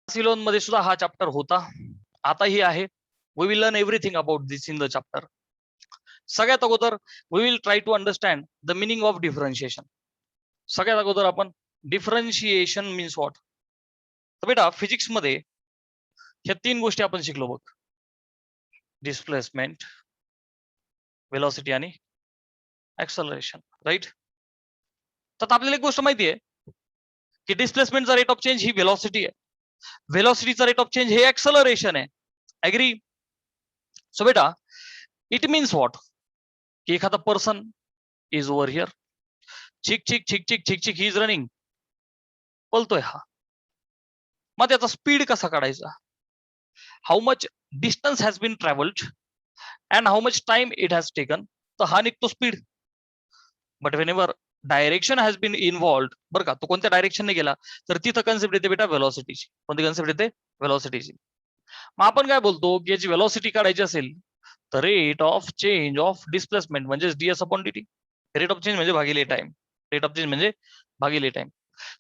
Ceylon मध्ये सुद्धा हा चॅप्टर होता, आताही आहे. We will learn everything about this in the chapter. सगळ्यात अगोदर we will try to understand the meaning of differentiation. सगळ्यात अगोदर आपण डिफरन्शिएशन मीन्स व्हॉट. तर बेटा फिजिक्स मध्ये ह्या 3 गोष्टी आपण शिकलो बघ. डिस्प्लेसमेंट, वेलोसिटी आणि ऍक्सलरेशन, राईट. तर आपल्याला एक गोष्ट माहिती आहे की डिस्प्लेसमेंटचा रेट ऑफ चेंज ही वेलोसिटी आहे, वेलोसिटीचा रेट ऑफ चेंज हे ऍक्सलरेशन आहे. ऍग्री. सो बेटा इट मीन्स व्हॉट की एखादा पर्सन इज ओव्हर हिअर, चिक चिक चिक चिक चिक चिक ही इज रनिंग, बोलतोय हा. मग त्याचा स्पीड कसा काढायचा. How much distance has been travelled and how much time it has taken. तर हा निघतो speed. But whenever direction has been involved, बरं का, तो कोणत्या डायरेक्शनने गेला तर तिथं कन्सेप्ट येते बेटा व्हेलॉसिटीची. कोणती कन्सेप्ट येते. व्हेलॉसिटीची. मग आपण काय बोलतो की याची व्हेलॉसिटी काढायची असेल तर rate of change of displacement म्हणजे ds upon dt. Rate of change म्हणजे भागिले टाइम. रेट ऑफ चेंज म्हणजे भागिले टाइम.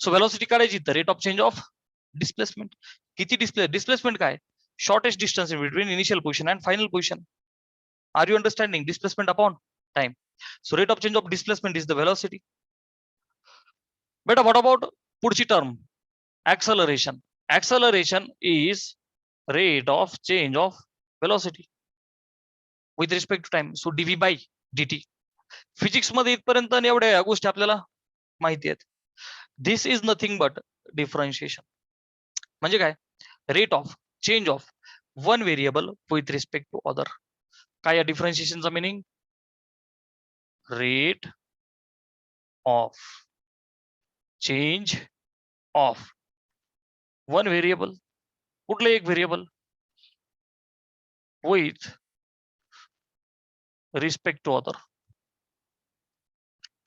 सो व्हेलॉसिटी काढायची तर rate of change of displacement. किती डिस्प्लेसमेंट काय. Shortest distance between initial position and final position. Are you understanding. Displacement upon time. So rate of change of displacement is the velocity. But what about पुढची term acceleration. Acceleration is rate of change of velocity with respect to time. So dv by dt. Physics मध्ये इथपर्यंत एवढ्या गोष्टी आपल्याला माहिती आहेत. This is nothing but differentiation. म्हणजे काय. Rate of change of one variable with respect to other. काय या डिफरन्शिएशनचा meaning. Rate of change of one variable, कुठलं एक variable, with respect to other.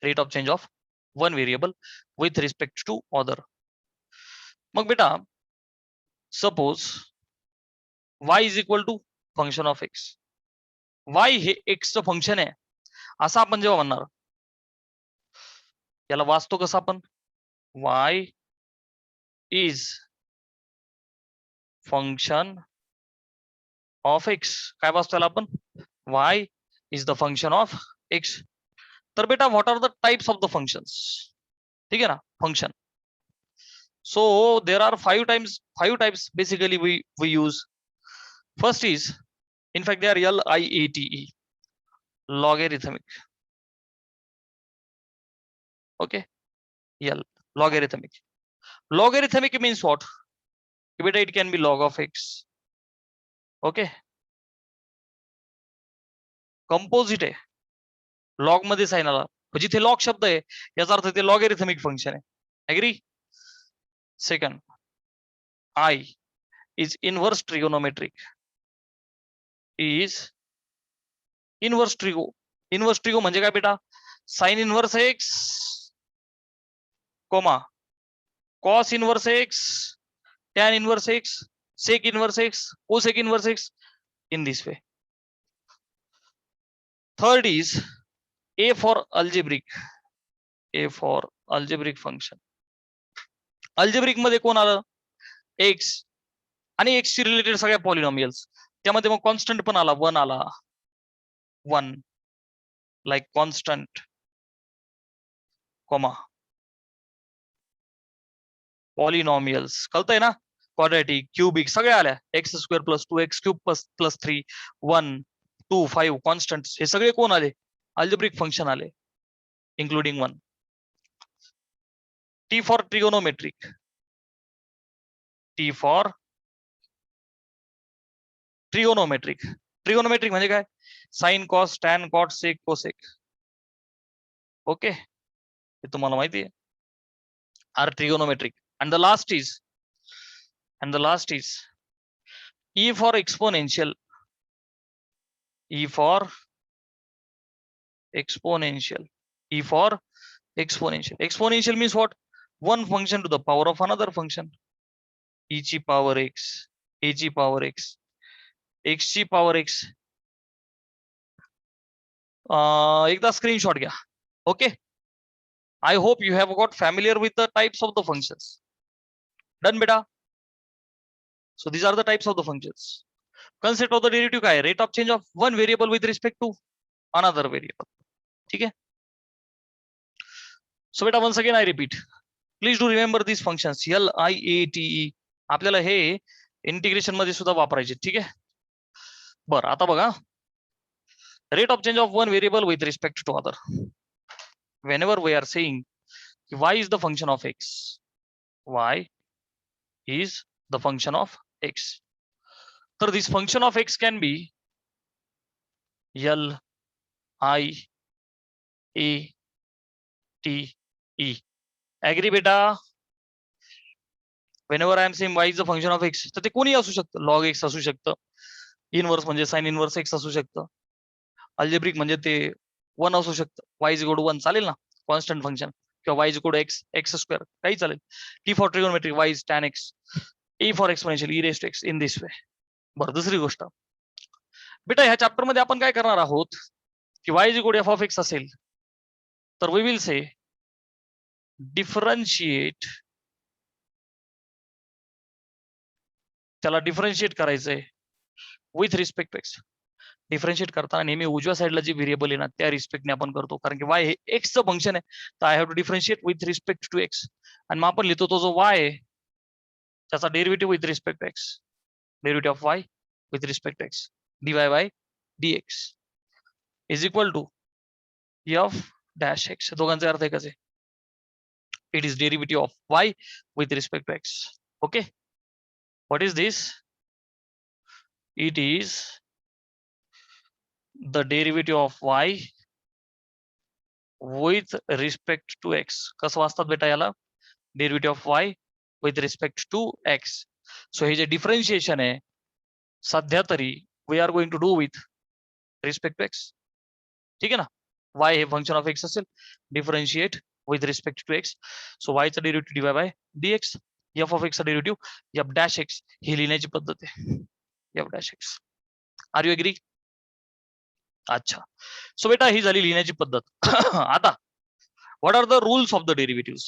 Rate of change of one variable with respect to other. मग बेटा suppose y is equal to function of x. y हे x चं function आहे असं आपण जेव्हा म्हणणार, याला वाचतो कसं आपण. y is function of x. काय वाचतो याला आपण. y is the function of x. तर बेटा what are the types of the functions. ठीक आहे ना. Function. So there are 5 types basically we use. First is, in fact they are LIATE, logarithmic. Okay, logarithmic. Logarithmic means what. Beta it can be log of x. Okay, composite आहे. Log मध्ये sine आला जिथे log शब्द आहे याचा अर्थ ते logarithmic function आहे. Agree. Second, I is inverse trigonometric. Is inverse trigo. Inverse trigo म्हणजे काय बेटा. Sine inverse x, comma cos inverse x, tan inverse x, sec inverse x, cosec inverse x, in this way. Third is A for algebraic. A for algebraic function. Algebraic मध्ये कोण आलं. x आणि x ची related सगळ्या polynomials. त्यामध्ये मग constant पण आला. 1 आला. 1 लाईक कॉन्स्टंट, कॉमा पॉलिनॉमियल्स. कळतंय ना. क्वाड्रॅटिक, क्यूबिक सगळ्या आल्या. x² + 2x³ + 3, 1, 2, 5 constant. हे सगळे कोण आले. अल्जेब्रिक फंक्शन आले, including 1. T for trigonometric. T for trigonometric. Trigonometric म्हणजे काय. Sine, cos, tan, cot, sec, cosec. Okay, हे तुम्हाला माहिती आहे. Are trigonometric. And the last is E for exponential. E for exponential. E for exponential. Exponential means what. One function to the power of another function. E ची power x, a ची power x, x ची power x. एकदा screenshot घ्या. Okay, I hope you have got familiar with the types of the functions. Done बेटा. So these are the types of the functions. Concept of the derivative काय? Rate of change of one variable with respect to another variable. ठीक है? So beta once again I repeat. Please do remember these functions LIATE. आपल्याला हे integration मध्ये सुद्धा वापरायचे. ठीक आहे? बरं आता बघा. Rate of change of one variable with respect to other. Whenever we are saying y is the function of x, y is the function of x. So this function of x can be L I A T E. Agree beta? Whenever I am saying y is the function of x, तर ते कोणी असू शकतं. log x असू शकतं. Inverse म्हणजे sin inverse x असू शकतं. अल्जेब्रिक म्हणजे ते 1 असू शकतं. y is equal to 1 चालेल ना? कॉन्स्टंट फंक्शन किंवा y is equal to x square काही चालेल. T for trigonometric y is tan x. E for exponential e raised to x in this way. बरं दुसरी गोष्ट बेटा ह्या चॅप्टर मध्ये आपण काय करणार आहोत की y is equal to f of x असेल तर we will say differentiate, त्याला डिफरन्शिएट करायचंय with respect to x. Differentiate करताना नेहमी उजव्या साईडला जी व्हेरिएबल आहे ना त्या रिस्पेक्टने आपण करतो कारण की y हे x चं फंक्शन आहे तर I have to differentiate with respect to x आणि मग आपण लिहितो तो जो y आहे त्याचा derivative with respect to x, derivative of y with respect to एक्स dy by dx is equal to f dash x. दोघांचा अर्थ एकच आहे. It is derivative of y with respect to x. Okay, what is this? It is the derivative of y with respect to x. कसं वाचतात बेटा याला? Derivative of y with respect to x. So हे जे differentiation आहे सध्या तरी we are going to do with respect to x. ठीक आहे ना? y हे फंक्शन ऑफ x असेल, differentiate with respect to x. So y चा derivative dy by dx, f of x चा डेरिव्हेटिव्ह f dash x ही लिहिण्याची पद्धत आहे. f dash x. Are you agree? अच्छा, सो बेटा ही झाली लिहिण्याची पद्धत. आता what are the rules of the derivative?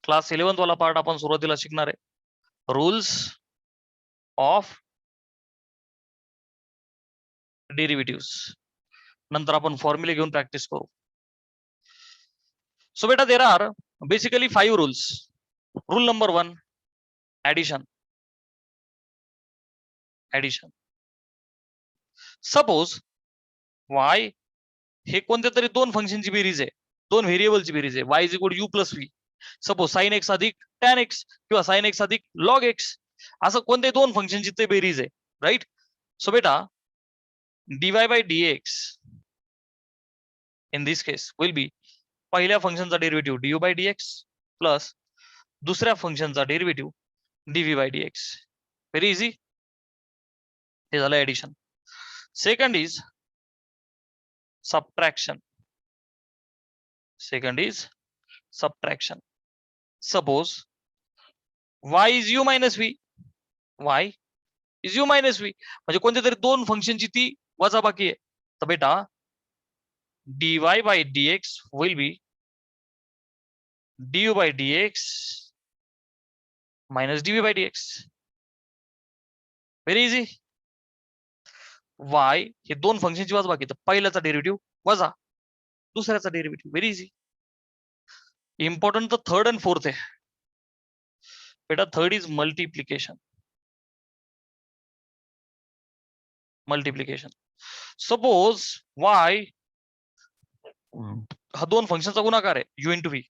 Class 11th वाला पार्ट आपण सुरुवातीला शिकणार आहे. रूल्स ऑफ डेरिव्हेटिव्ह नंतर आपण फॉर्म्युले घेऊन प्रॅक्टिस करू. सो बेटा there are basically 5 rules. Rule number 1 addition. Addition. Suppose y हे कोणत्या तरी दोन फंक्शनची बेरीज आहे, दोन व्हेरिएबलची बेरीज आहे. y is equal to u plus v. Suppose sine x अधिक टॅन एक्स किंवा साइन एक्स अधिक लॉग एक्स असं कोणत्याही दोन फंक्शनची ते बेरीज आहे. राईट? सो बेटा dy by dx in this case will be पहिल्या फंक्शनचा derivative du by dx plus दुसऱ्या फंक्शनचा derivative dv by dx. Very easy. हे झालं addition. Second is subtraction. Second is subtraction. Suppose y is u minus v. y is u minus v म्हणजे कोणत्या तरी दोन फंक्शनची ती वजाबाकी आहे. तर बेटा dy by dx will be du by dx minus dv by dx. Very easy. y हे दोन फंक्शनची वजाबाकी, तर पहिल्याचा डेरिव्हेटिव्ह वजा दुसऱ्याचा डेरिव्हेटिव्ह. Very easy. इम्पॉर्टंट तर थर्ड अँड फोर्थ आहे बेटा. Third is multiplication. Multiplication. Suppose y हा दोन फंक्शनचा गुणाकार आहे u इंटू v.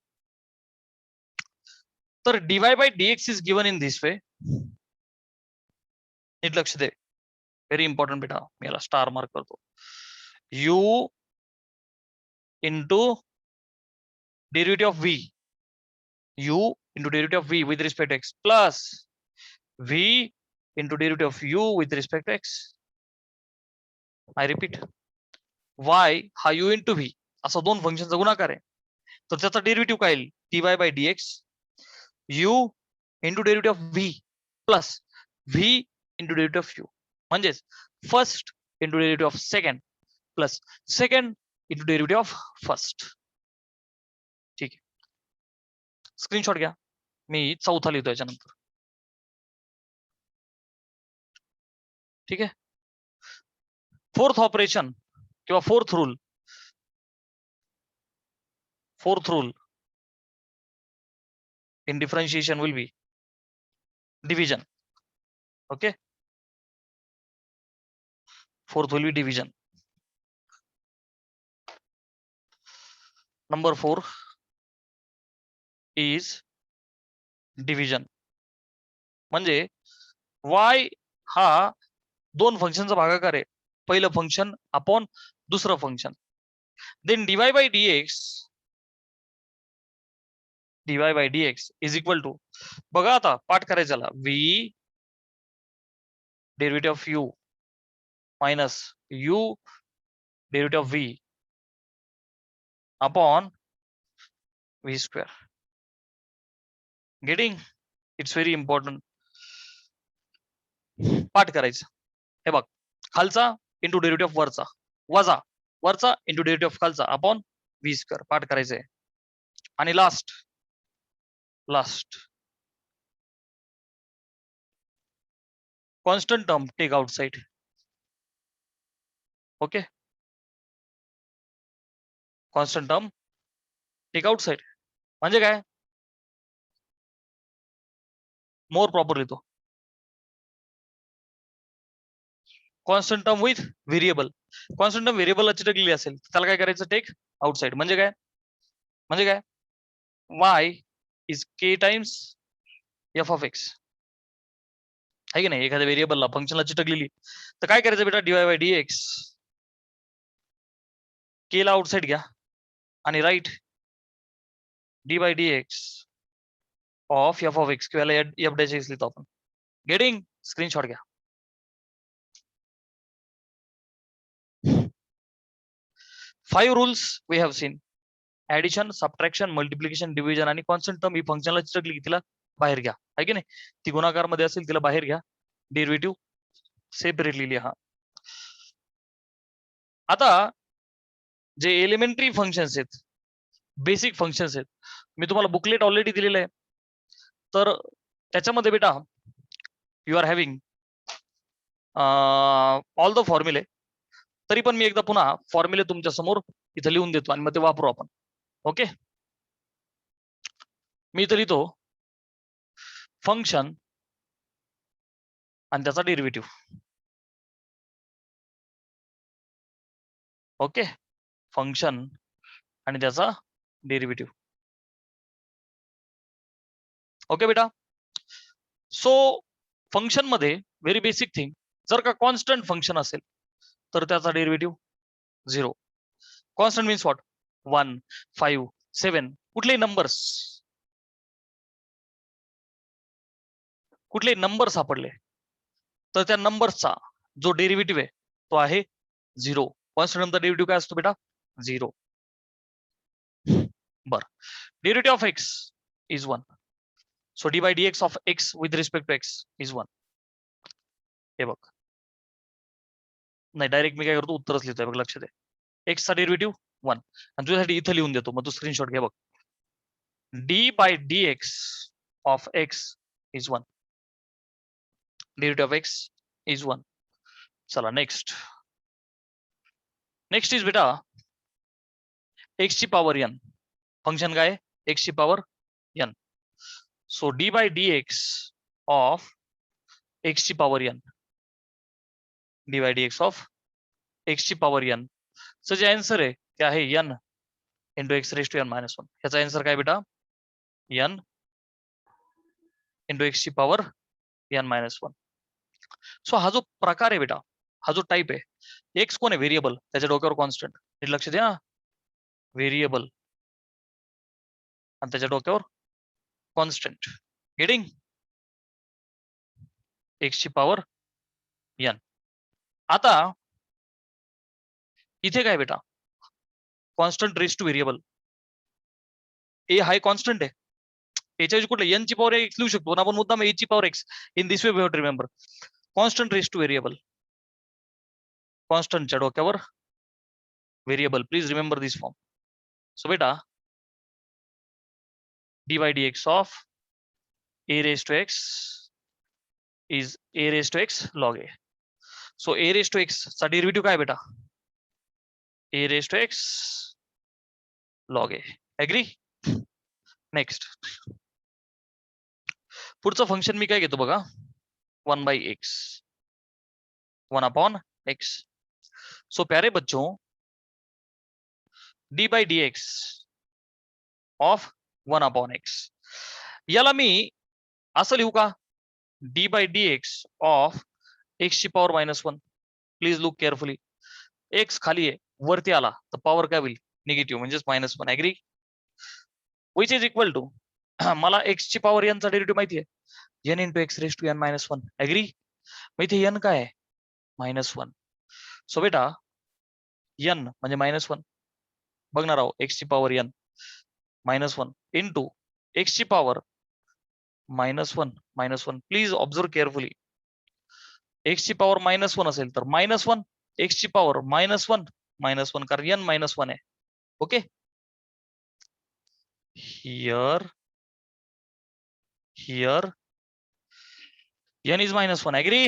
तर dy by dx is given in this way. नीट लक्ष दे. व्हेरी इम्पॉर्टंट बेटा. मी याला स्टार मार्क करतो. u into derivative of v, u into derivative of v with respect to x plus v into derivative of u with respect to x. I repeat, y हा u into v असा दोन फंक्शनचा गुणाकार आहे तर त्याचा derivative काय येईल? dy by dx u into derivative of v plus v into derivative of u म्हणजेच first into derivative of second plus second into derivative of first. ठीक आहे, स्क्रीनशॉट घ्या. मी चौथा लिहितो याच्यानंतर. ठीक आहे. फोर्थ ऑपरेशन किंवा fourth rule in differentiation will be division. Okay, fourth will be division. Number 4 is division. म्हणजे y हा दोन फंक्शनचा भागाकार आहे. पहिलं फंक्शन अपॉन दुसरं function. Then dy by dx is equal to, बघा आता पाठ करायचा, v derivative of u minus u derivative of v upon v square. Getting? It's very important. पाठ करायचं. हे बघ, खालचा इंटू डेरिव्हेटिव्ह ऑफ वरचा वजा वरचा इंटू डेरिव्हेटिव्ह ऑफ खालचा अपॉन v स्क्वेअर. पाठ करायचंय. आणि last constant term take outside. Okay, constant term take outside म्हणजे काय? मोर प्रॉपर लिहितो. Constant term with variable. Constant term व्हेरिएबलला चिटकलेली असेल त्याला काय करायचं? Take outside. म्हणजे काय? y is k times f of x. आहे की नाही? एखाद्या व्हेरिएबलला फंक्शनला चिटकलेली तर काय करायचं बेटा? dy बाय dx k ला आउटसाइड घ्या आणि right dy by dx of f of x किंवा f डॅश x लिहितो आपण. गेटिंग? स्क्रीनशॉट घ्या. Five rules we have seen. Addition, subtraction, multiplication, division आणि कॉन्स्टंट टर्म ही फंक्शनला चिटकली की तिला बाहेर घ्या. आहे की नाही? ती गुणाकार मध्ये असेल तिला बाहेर घ्या. डेरिव्हेटिव्ह सेपरेटली लिहा. आता जे एलिमेंटरी फंक्शन्स आहेत, बेसिक फंक्शन्स आहेत, मी तुम्हाला बुकलेट ऑलरेडी दिलेलं आहे. तर त्याच्यामध्ये बेटा you are having all the फॉर्म्युले. तरी पण मी एकदा पुन्हा फॉर्म्युले तुमच्या समोर इथं लिहून देतो आणि मग ते वापरू आपण. ओके, मी इथं लिहितो फंक्शन आणि त्याचा डेरिव्हेटिव्ह. ओके, फंक्शन आणि त्याचा डेरिव्हेटिव्ह. ओके बेटा. सो फंक्शन मध्ये व्हेरी बेसिक थिंग, जर का कॉन्स्टंट फंक्शन असेल तर त्याचा डेरिव्हेटिव्ह 0. Constant means what? 1, 5, 7 कुठलेही नंबर सापडले तर त्या नंबर्सचा जो डेरिव्हेटिव्ह आहे तो आहे 0. कॉन्स्टंटचा डेरिव्हेटिव्ह काय असतो बेटा? 0. बर, derivative of x is 1. So dy by dx of x with respect to x is 1. हे बघ, नाही डायरेक्ट मी काय करतो, उत्तरच लिहितोय बघ, लक्ष दे. x चा डेरिव्हेटिव्ह 1 आणि तुझ्यासाठी इथं लिहून देतो, मग तू स्क्रीनशॉट घे. बघ, dy by dx of x is 1. Derivative of x is 1. चला नेक्स्ट इज बेटा x ची पॉवर n. फंक्शन काय? x ची power n. So dy by dx of x ची power n, dy by dx of x ची power n चं जे answer आहे ते आहे n into x raise to n minus 1. ह्याचा आन्सर काय बेटा? n इंटू x ची पॉवर n मायनस 1. सो हा जो प्रकार आहे बेटा, हा जो टाइप आहे, एक्स कोण आहे? व्हेरिएबल, त्याच्या डोक्यावर कॉन्स्टंट. लक्ष द्या, व्हेरिएबल आणि त्याच्या डोक्यावर कॉन्स्टंट. गेटिंग? एक्स ची पॉवर n. आता इथे काय बेटा? Constant raise to variable. A हाय कॉन्स्टंट आहे, याच्या कुठलं n ची पॉवर x लिहू शकतो ना आपण मुद्दाम a ची power x. In this way we have to remember. Constant raise to variable, कॉन्स्टंटच्या डोक्यावर variable. Please remember this form. So बेटा dy by dx of a raised to x is a raised to x log a. So a raise to x चा derivative काय बेटा a raise to x log a agree next पुढचं function मी काय घेतो बघा 1 by x 1 upon x so प्यारे बच्चों d by d x of 1 upon x याला मी असं लिहू का d by d x of x ची power -1 please look carefully x खाली आहे वरती आला तर पॉवर काय होईल निगेटिव्ह म्हणजेच -1 agree which is equal to मला एक्स ची पॉवर एन चा डेरिव्हेटिव्ह माहिती आहे n into x raise to n -1 agree मग इथे एन काय आहे -1 सो बेटा एन म्हणजे -1 बघणार आहोत एक्स ची पॉवर एन -1 इंटू एक्स ची power -1 please observe carefully x ची पॉवर -1 असेल तर -1 एक्स ची पॉवर -1 कारण एन -1 आहे okay here n is -1 agree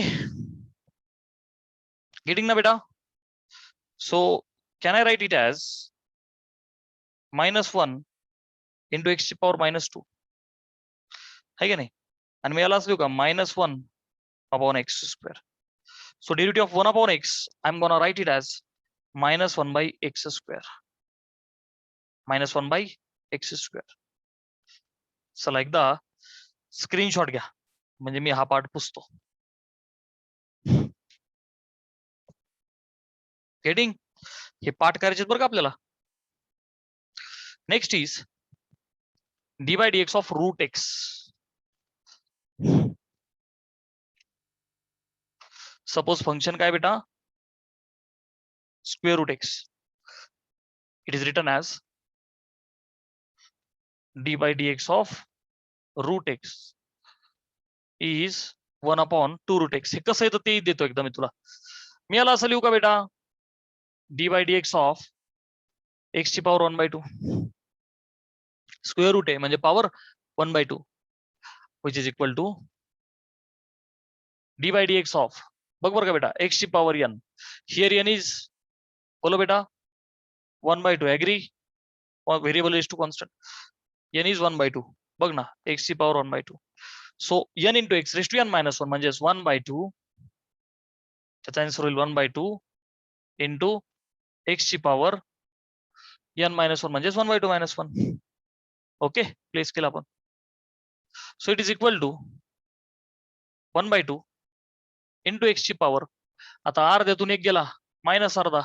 getting na beta so can I write it as -1 into x to power -2 है क्या नहीं and मी याला असं का -1 upon x square so derivative of 1 upon x I'm gonna write it as -1 by x square -1 by x square चला एकदा screenshot घ्या म्हणजे मी हा पार्ट पुसतो गेटिंग हे पाठ करायचे बरं का आपल्याला next is d by d x of root x suppose function काय बेटा square root x it is written as d by d x of root x is 1 upon 2 root x हे कसं येतं ते देतो एकदा मी तुला मी याला असं लिहू का बेटा d by d x of x ची पॉवर 1/2 स्क्वेअर रूट आहे म्हणजे power 1/2 which is equal to d by d x of बघ बरं का बेटा एक्स ची power n here n is बोलो बेटा 1/2 agree variable is to constant n is 1/2 बघ ना एक्स ची power 1/2 so n into x raise to n -1 म्हणजेच 1/2 त्याचा आन्सर होईल 1/2 इंटू एक्स ची पॉवर n -1 म्हणजेच 1/2 -1 ओके प्लेस केला आपण so it is equal to 1/2 into x ची पॉवर आता अर्ध्यातून एक गेला -अर्धा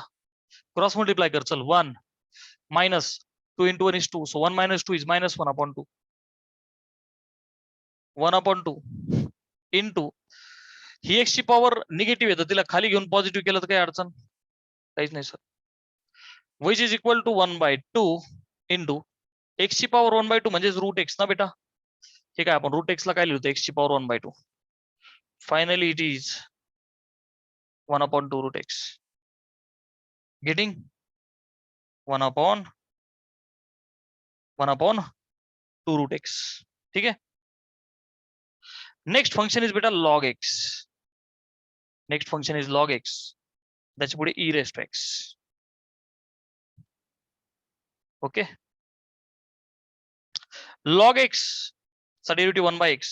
क्रॉस मल्टिप्लाय कर चल 1 -2 into 1 is 2 so 1 - 2 is -1 upon 2 1 upon 2 into he x ची पॉवर निगेटिव्ह आहे तर तिला खाली घेऊन पॉझिटिव्ह केलं तर काही अडचण काहीच नाही sir which is equal to 1/2 into x ची पॉवर 1/2 म्हणजेच रूट एक्स ना बेटा ठीक आहे आपण रूट एक्स ला काय लिहितो एक्स ची power 1/2 finally it is 1 upon 2 root x getting 1 upon 2 root x ठीक है नेक्स्ट फंक्शन इज बेटा log x next function is log x त्याच्या पुढे e raise to x okay log x चा डेरिव्हेटिव्ह 1/x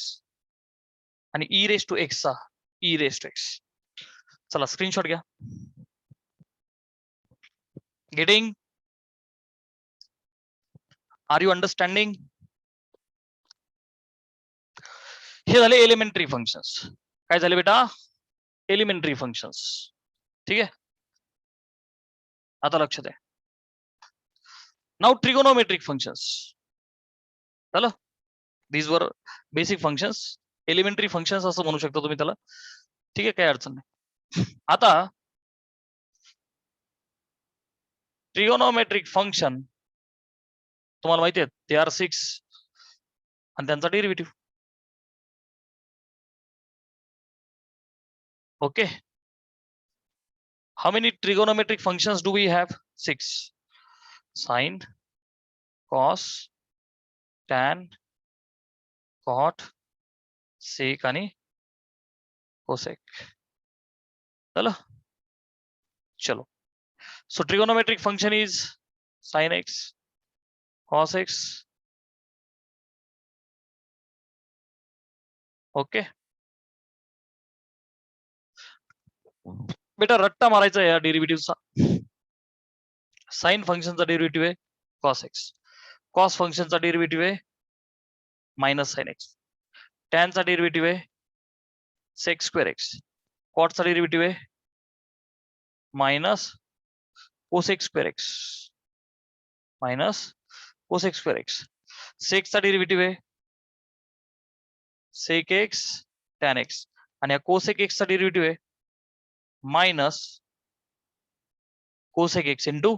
आणि e raise to x चा e raise to x चला screenshot घ्या गेटिंग आर यू अंडरस्टँडिंग हे झाले एलिमेंटरी फंक्शन्स काय झाले बेटा एलिमेंटरी फंक्शन्स ठीक आहे आता लक्षात आहे नाउ ट्रिगोनोमेट्रिक फंक्शन्स चला these were basic functions elementary functions असं म्हणू शकता तुम्ही त्याला ठीक आहे काही अडचण नाही आता ट्रिगोनोमेट्रिक फंक्शन तुम्हाला माहिती आहे ते आर 6 आणि त्यांचा derivative okay how many trigonometric functions do we have 6 sine cos tan cot sec आणि cosec चलो चलो. So trigonometric function is sin x, cos x. Okay बेटा रट्टा मारायचा या डेरिव्हेटिव्हचा. साइन फंक्शनचा डेरिव्हेटिव्ह आहे cos x, cos फंक्शनचा डेरिव्हेटिव्ह आहे मायनस साइन x, टॅनचा डेरिव्हेटिव्ह आहे sec स्क्वेअर x, कॉटचा डेरिव्हेटिव्ह आहे minus cosec square x, minus cosec square x. सेकचा डेरिव्हेटिव्ह आहे sec x tan x आणि cosec x चा डेरिव्हेटिव्ह आहे minus cosec x into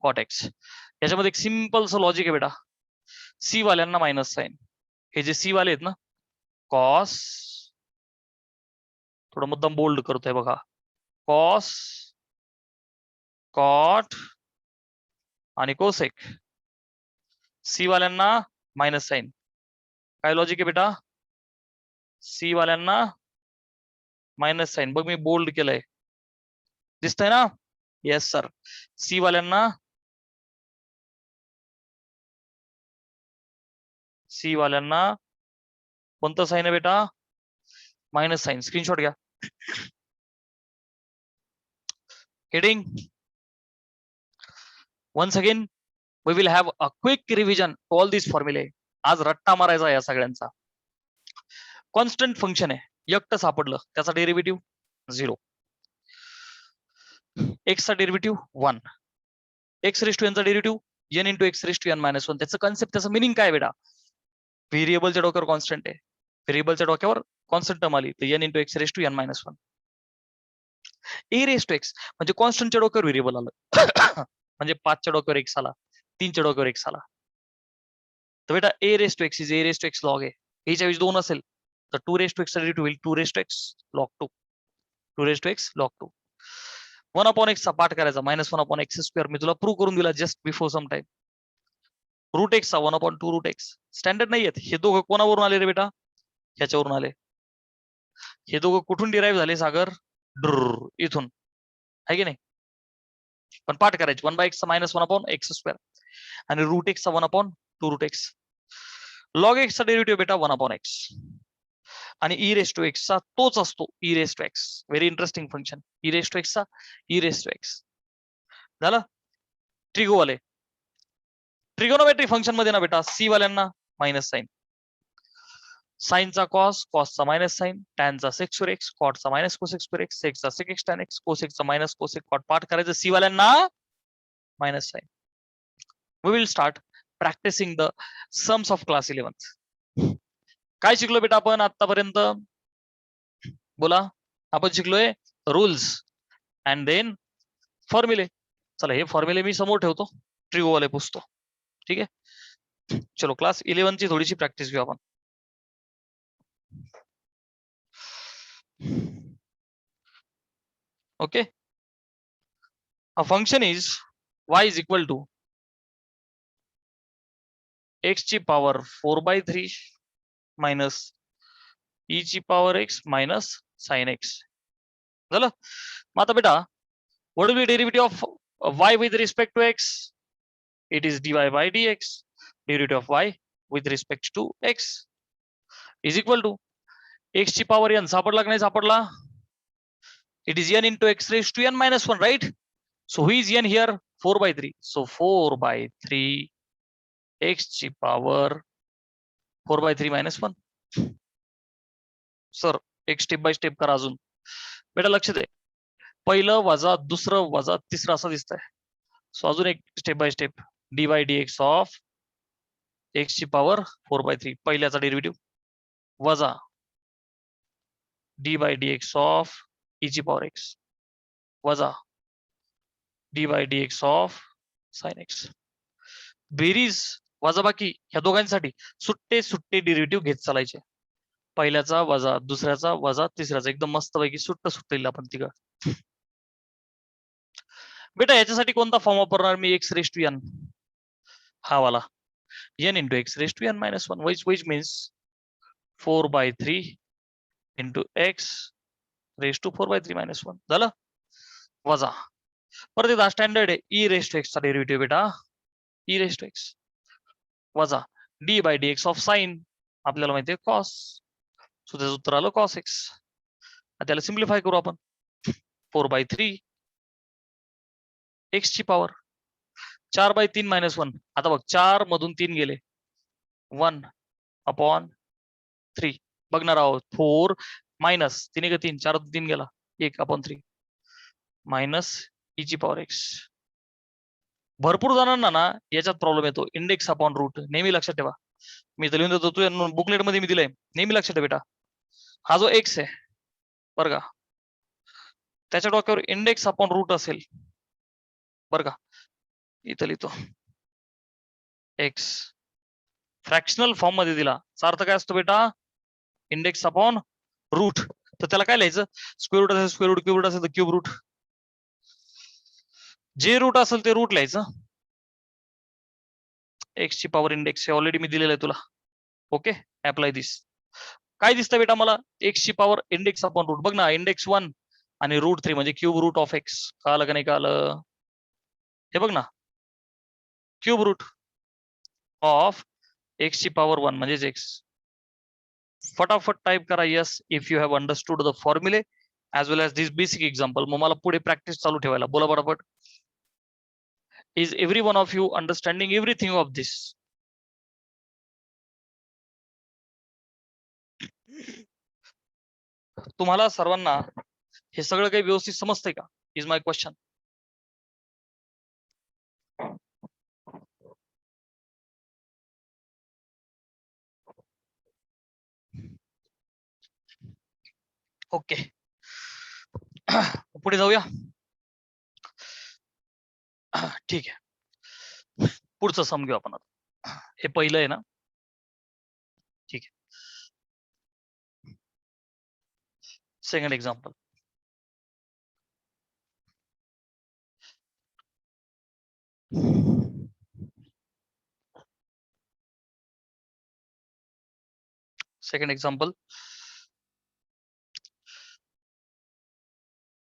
cot x. याच्यामध्ये एक सिंपलचं लॉजिक आहे बेटा. सी वाल्यांना मायनस साइन, हे जे सी वाले आहेत ना, कॉस, थोडं मुद्दाम बोल्ड करतोय बघा, कॉस, कॉट आणि कोसेक. सी वाल्यांना मायनस साइन. काय लॉजिक आहे बेटा? सी वाल्यांना मायनस साइन. बघ मी बोल्ड केलंय, दिसतंय ना? Yes sir. सी वाल्यांना, सी वाल्यांना कोणतं साइन आहे बेटा? Minus sign. स्क्रीनशॉट घ्या. Heading, once again we will have a quick revision to all these formulae. आज रट्टा मारायचा या सगळ्यांचा. कॉन्स्टंट फंक्शन आहे, एकटं सापडलं, त्याचा डेरिव्हेटिव्ह 0, x चा derivative 1, x raise to n चा derivative n into x raise to n minus 1. त्याचं कन्सेप्ट, त्याचं मिनिंग काय बेटा? व्हेरिएबलच्या डोक्यावर कॉन्स्टंट आहे, व्हेरिएबलच्या डोक्यावर कॉन्स्टंट टर्म आली तर n into x raise to n minus 1. A raise to x म्हणजे कॉन्स्टंटच्या डोक्यावर व्हेरिएबल आलं म्हणजे 5च्या डोक्यावर x आला, 3च्या डोक्यावर x आला. तर बेटा a raise to x is a raise to x log आहे. एच्या ऐवजी 2 असेल तर 2 रेस टू एक्स डेरिव्हेटिव्ह होईल 2 raise to x log 2, 2 raise to x log 2. 1 upon x चा पार्ट करायचा, मायनस 1 अपॉन एक्स स्क्वेअर. मी तुला प्रूव्ह करून दिला just before some time. Root x चा 1 अपॉन 2 रूट एक्स. स्टँडर्ड नाही आहेत हे दोघं. कोणावरून आले रे बेटा? ह्याच्यावरून आले. हे दोघं कुठून डिराईव्ह झाले सागर? इथून, आहे की नाही? पण पाठ करायची. 1 बाय एक्स चा मायनस 1 अपॉन एक्स स्क्वेअर आणि रूट एक्स चा 1 upon 2 root x. Log x चा डेरिव्हेटिव्ह बेटा 1 अपॉन एक्स आणि ई रेस टू एक्स चा तोच असतो e raise to x. Very interesting function. E raise to x चा ई रेस टू एक्स झालं. ट्रिगो वाले, ट्रिगोनोमेट्रिक फंक्शन मध्ये ना बेटा सी वाल्यांना मायनस साइन, साइनचा कॉस, कॉसचा minus sign, टॅनचा sec square x, कॉटचा मायनस कोसेक स्क्वेअर एक्स, सेकचा सेक एक्स टॅन एक्स, कोसेकचा मायनस कोसेक कॉट. पार्ट करायचं सी वाल्यांना minus sine. We will start practising the sums of class 11. काय शिकलो बेटा आपण आतापर्यंत? बोला. आपण शिकलोय रूल्स अँड देन फॉर्म्युले. चला हे फॉर्म्युले मी समोर ठेवतो, ट्रिगो वाले पुसतो. ठीक आहे, चलो क्लास 11 ची थोडीशी प्रॅक्टिस घेऊ आपण. Okay, a function is y is equal to x ची पॉवर 4/3 मायनस e ची power x minus sine x. झालं. मग आता बेटा what will be derivative of y with respect to x? It is dy by dx. Derivative of y with respect to x is equal to x ची power n. सापडला की नाही सापडला? It is n into x raised to n minus 1, right? So who is n here? 4/3. So 4/3 x ची power 4/3 minus 1. Sir एक step by step करा अजून. बेटा लक्ष दे, पहिलं वजा दुसरं वजा तिसरं असं दिसतंय. सो अजून एक step by step. D by d x of x ची पॉवर 4/3 पहिल्याचा डेरिव्हेटिव्ह वजा d by d x of e ची पॉवर एक्स वजा d by d x of sine x. बेरीज वजाबाकी ह्या दोघांसाठी सुट्टे सुट्टे डेरिव्हेटिव्ह घेत चालायचे. पहिल्याचा वजा दुसऱ्याचा वजा तिसऱ्याचा. एकदम मस्त पैकी सुट्ट सुट्ट आपण तिघ. बेटा याच्यासाठी कोणता फॉर्म वापरणार मी? एक्स रेस टू एन हा वाला, n into x raise to n minus 1 which means 4/3 into x raise to 4/3 minus 1 झालं. वजा परत एकदा स्टँडर्ड आहे ई रेस टू एक्स चा डेरिव्हेटिव्ह बेटा ई रेस टू एक्स वजा d by d x of sine आपल्याला माहिती आहे कॉस. सो त्याचं उत्तर आलं कॉस एक्स. त्याला सिम्प्लिफाय करू आपण 4/3 एक्स ची पॉवर 4/3 मायनस 1. आता बघ 4 मधून 3 गेले 1/3 बघणार आहोत 4 मायनस 3 का 3 4 3 गेला 1/3 मायनस ई ची पॉवर एक्स. भरपूर जणांना ना याच्यात प्रॉब्लेम येतो इंडेक्स अपॉन रूट. नेहमी लक्षात ठेवा. मी तर लिहून देतो तुझ्या बुकलेट मध्ये मी दिलंय नेहमी लक्षात ठेवा बेटा. हा जो एक्स आहे बरं का त्याच्या डोक्यावर इंडेक्स अपॉन रूट असेल बरं का. इथं लिहितो एक्स फ्रॅक्शनल फॉर्म मध्ये दिला. याचा अर्थ काय असतो बेटा इंडेक्स अपॉन रूट. तर त्याला काय लिहायचं स्क्वेअर रूट असेल स्क्वेअर रूट क्यूब रूट असेल तर क्यूब रूट. जे रूट असेल ते रूट लिहायचं. एक्स ची पॉवर इंडेक्स हे ऑलरेडी मी दिलेलं आहे तुला. ओके अप्लाय दिस. काय दिसतं बेटा मला एक्स ची पॉवर इंडेक्स अपॉन रूट. बघ ना इंडेक्स 1 आणि रूट 3 म्हणजे क्यूब रूट ऑफ एक्स. कळालं का नाही कळालं. हे बघ ना क्यूब रूट ऑफ एक्स ची पॉवर 1 म्हणजेच एक्स. फटाफट टाइप करा yes if you have understood the फॉर्म्युले as well as this basic example. मग मला पुढे प्रॅक्टिस चालू ठेवायला बोला बरोबर. Is every one of you understanding everything of this. तुम्हाला सर्वांना हे सगळं काही व्यवस्थित समजतंय का इज माय क्वेश्चन. ओके पुढे जाऊया. ठीक आहे पुढचं सम घेऊ आपण आता. हे पहिलं आहे ना ठीक आहे. Second example second example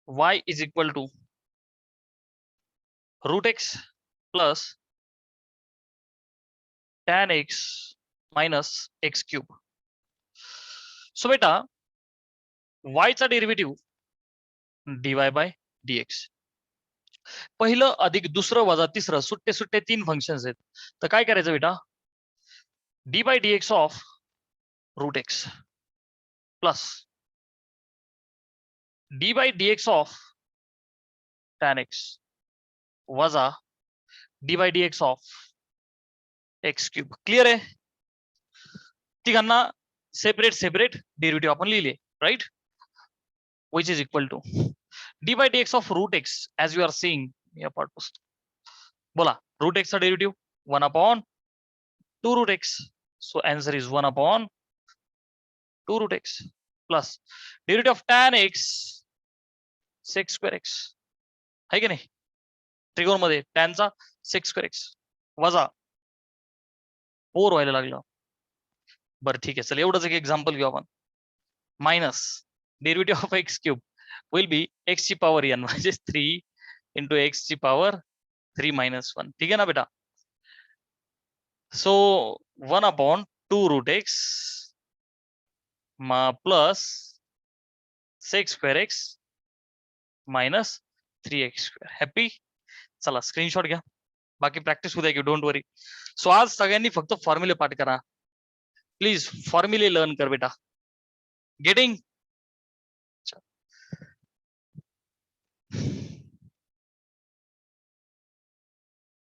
y is equal to root x plus tan x minus x cube. So बेटा y चा डेरिव्हेटिव्ह dy बाय dx. पहिलं अधिक दुसरं वजा तिसरं सुट्टे सुट्टे 3 फंक्शन्स आहेत. तर काय करायचं बेटा d by dx of root x plus d by dx of tan x वजा d by dx of x cube. Clear आहे. तिघांना सेपरेट सेपरेट डेरिव्हेटिव्ह आपण लिहिले right. which is equal to d by dx of root x as you are seeing या part पासून. बोला root x चा derivative 1/2 root x. so answer is 1/2 root x plus derivative of tan x sec square x. आहे की नाही ट्रिगोन मध्ये tan चा sec square x वजा 4 व्हायला लागलं. बरं ठीक आहे चल एवढंच एक एक्झाम्पल घेऊ आपण. Minus derivative of x cube will be x ची पॉवर n म्हणजे 3 इंटू एक्स ची पॉवर 3 minus 1. ठीक आहे ना बेटा. So 1/2 root x plus sec square x minus 3x square. Happy. चला स्क्रीनशॉट घ्या बाकी प्रॅक्टिस उद्या घेऊ डोंट वरी. सो आज सगळ्यांनी फक्त फॉर्म्युले पाठ करा प्लीज. फॉर्म्युले लर्न कर बेटा. गेटिंग